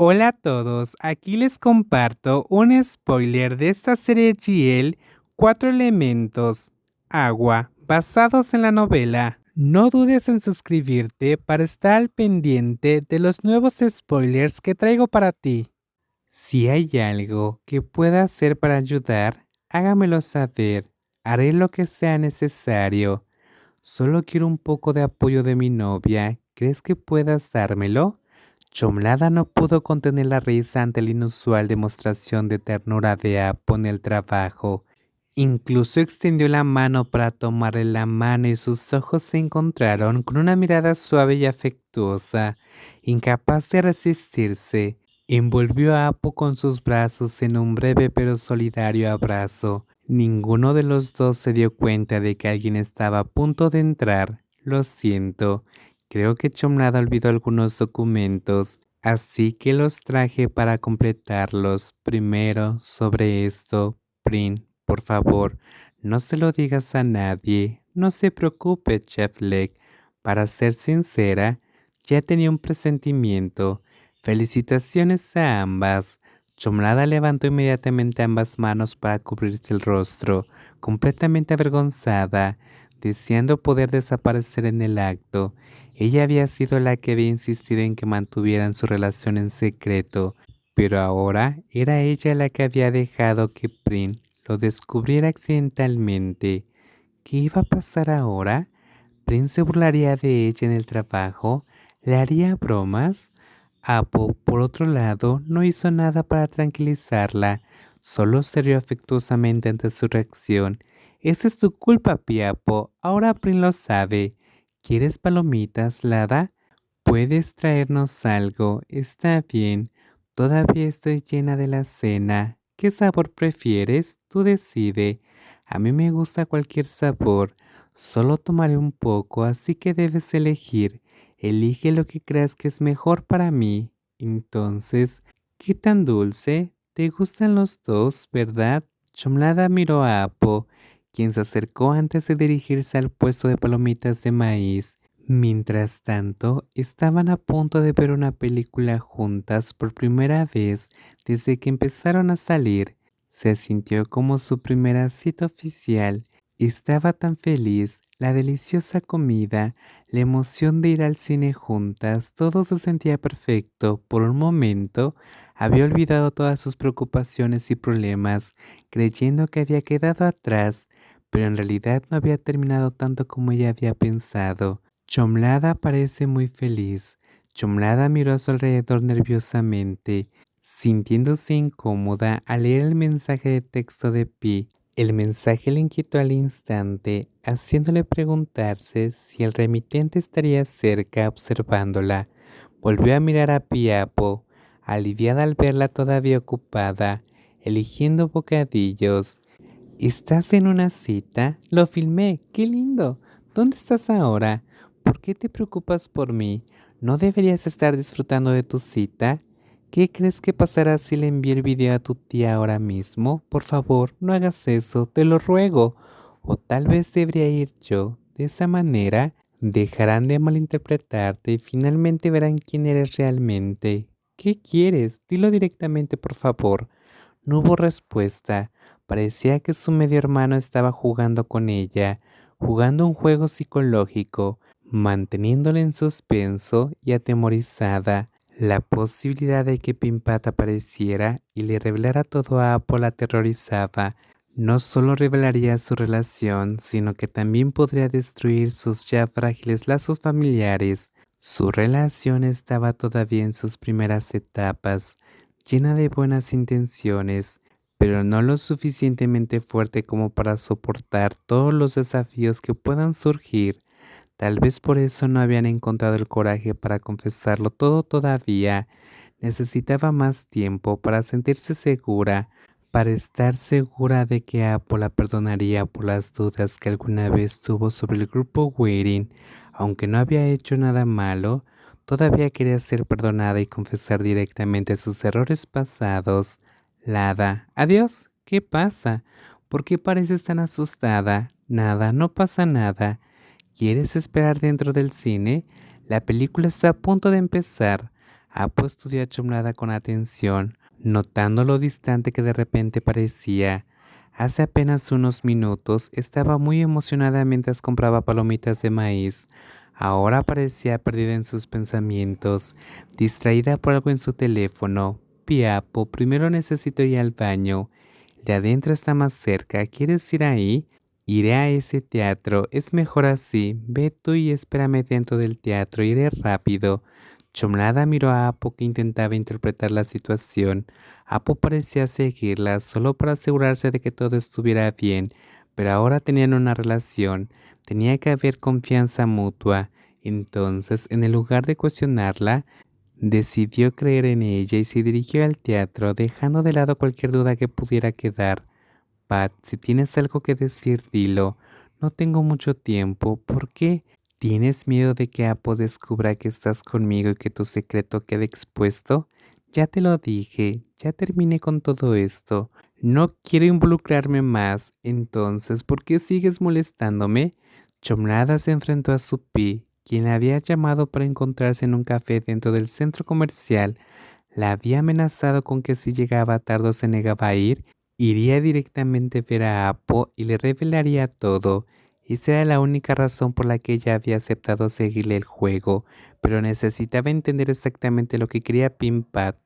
Hola a todos, aquí les comparto un spoiler de esta serie GL Cuatro Elementos, Agua, basados en la novela. No dudes en suscribirte para estar al pendiente de los nuevos spoilers que traigo para ti. Si hay algo que pueda hacer para ayudar, hágamelo saber. Haré lo que sea necesario. Solo quiero un poco de apoyo de mi novia. ¿Crees que puedas dármelo? Chomlada no pudo contener la risa ante la inusual demostración de ternura de Apo en el trabajo. Incluso extendió la mano para tomarle la mano y sus ojos se encontraron con una mirada suave y afectuosa. Incapaz de resistirse, envolvió a Apo con sus brazos en un breve pero solidario abrazo. Ninguno de los dos se dio cuenta de que alguien estaba a punto de entrar. Lo siento, creo que Chomlada olvidó algunos documentos, así que los traje para completarlos. Primero, sobre esto, Prin, por favor, no se lo digas a nadie. No se preocupe, Chef Leg. Para ser sincera, ya tenía un presentimiento. Felicitaciones a ambas. Chomlada levantó inmediatamente ambas manos para cubrirse el rostro, completamente avergonzada, deseando poder desaparecer en el acto. Ella había sido la que había insistido en que mantuvieran su relación en secreto, pero ahora era ella la que había dejado que Prin lo descubriera accidentalmente. ¿Qué iba a pasar ahora? ¿Prin se burlaría de ella en el trabajo? ¿Le haría bromas? Apo, por otro lado, no hizo nada para tranquilizarla, solo se rió afectuosamente ante su reacción. Esa es tu culpa, Piapo, ahora Prin lo sabe. ¿Quieres palomitas, Lada? Puedes traernos algo, está bien. Todavía estoy llena de la cena. ¿Qué sabor prefieres? Tú decide. A mí me gusta cualquier sabor. Solo tomaré un poco, así que debes elegir. Elige lo que creas que es mejor para mí. Entonces, ¿qué tan dulce? ¿Te gustan los dos, verdad? Chomlada miró a Apo, quien se acercó antes de dirigirse al puesto de palomitas de maíz. Mientras tanto, estaban a punto de ver una película juntas por primera vez desde que empezaron a salir. Se sintió como su primera cita oficial. Estaba tan feliz, la deliciosa comida, la emoción de ir al cine juntas, todo se sentía perfecto. Por un momento, había olvidado todas sus preocupaciones y problemas, creyendo que había quedado atrás, pero en realidad no había terminado tanto como ella había pensado. Chomlada parece muy feliz. Chomlada miró a su alrededor nerviosamente, sintiéndose incómoda al leer el mensaje de texto de Pi. El mensaje le inquietó al instante, haciéndole preguntarse si el remitente estaría cerca observándola. Volvió a mirar a Piapo, aliviada al verla todavía ocupada, eligiendo bocadillos. ¿Estás en una cita? Lo filmé. ¡Qué lindo! ¿Dónde estás ahora? ¿Por qué te preocupas por mí? ¿No deberías estar disfrutando de tu cita? ¿Qué crees que pasará si le envío el video a tu tía ahora mismo? Por favor, no hagas eso, te lo ruego. O tal vez debería ir yo. De esa manera, dejarán de malinterpretarte y finalmente verán quién eres realmente. ¿Qué quieres? Dilo directamente, por favor. No hubo respuesta. Parecía que su medio hermano estaba jugando con ella, jugando un juego psicológico, manteniéndola en suspenso y atemorizada. La posibilidad de que Pimpat apareciera y le revelara todo a Apo la aterrorizaba. No solo revelaría su relación, sino que también podría destruir sus ya frágiles lazos familiares. Su relación estaba todavía en sus primeras etapas, llena de buenas intenciones, pero no lo suficientemente fuerte como para soportar todos los desafíos que puedan surgir. Tal vez por eso no habían encontrado el coraje para confesarlo todo todavía. Necesitaba más tiempo para sentirse segura, para estar segura de que Apple la perdonaría por las dudas que alguna vez tuvo sobre el grupo Waiting. Aunque no había hecho nada malo, todavía quería ser perdonada y confesar directamente sus errores pasados. Lada, adiós, ¿qué pasa? ¿Por qué pareces tan asustada? Nada, no pasa nada. ¿Quieres esperar dentro del cine? La película está a punto de empezar. Apo estudió a Chomlada con atención, notando lo distante que de repente parecía. Hace apenas unos minutos estaba muy emocionada mientras compraba palomitas de maíz. Ahora parecía perdida en sus pensamientos, distraída por algo en su teléfono. Piapo, primero necesito ir al baño. De adentro está más cerca, ¿quieres ir ahí? Iré a ese teatro, es mejor así. Ve tú y espérame dentro del teatro, iré rápido. Chomlada miró a Apo que intentaba interpretar la situación. Apo parecía seguirla solo para asegurarse de que todo estuviera bien, pero ahora tenían una relación, tenía que haber confianza mutua. Entonces, en el lugar de cuestionarla, decidió creer en ella y se dirigió al teatro, dejando de lado cualquier duda que pudiera quedar. Pat, si tienes algo que decir, dilo. No tengo mucho tiempo. ¿Por qué? ¿Tienes miedo de que Apo descubra que estás conmigo y que tu secreto quede expuesto? Ya te lo dije, ya terminé con todo esto. No quiero involucrarme más. Entonces, ¿por qué sigues molestándome? Chomlada se enfrentó a Supi, quien la había llamado para encontrarse en un café dentro del centro comercial. La había amenazado con que si llegaba tarde o se negaba a ir, iría directamente a ver a Apo y le revelaría todo. Esa era la única razón por la que ella había aceptado seguirle el juego, pero necesitaba entender exactamente lo que quería Pimpat.